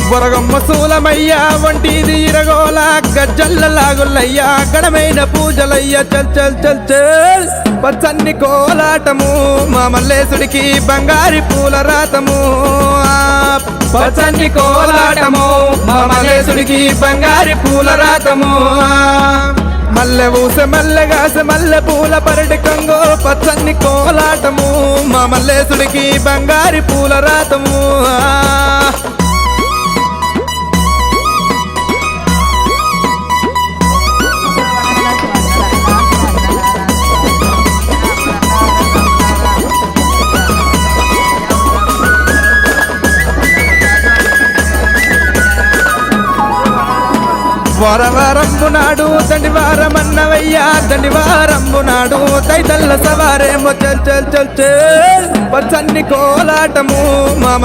బొరగమ్మ సూలమయ్యా వంటిది ఇరగోల గజ్జల్ల లాగుల్లయ్యా గడమైన పూజలయ్యా చల్ చల్ చల్ చల్ పచ్చన్ని కోలాటము మా మల్లేశుడికి బంగారి పూల రాతము పచ్చన్ని కోలాటము మా మల్లేశుడికి బంగారి పూల రాతము మల్లె ఊసె మల్లెగాసె మల్లె పూల పరటి కంగో పచ్చన్ని కోలాటము మా మల్లేశుడికి బంగారి పూల రాతము వారవారంబు నాడు దండివారమన్నవయ్యా దండివారంబు నాడు తైతల్ల సవారేమో చల్ చల్ చల్ చల్ పచ్చన్ని కోలాటము మా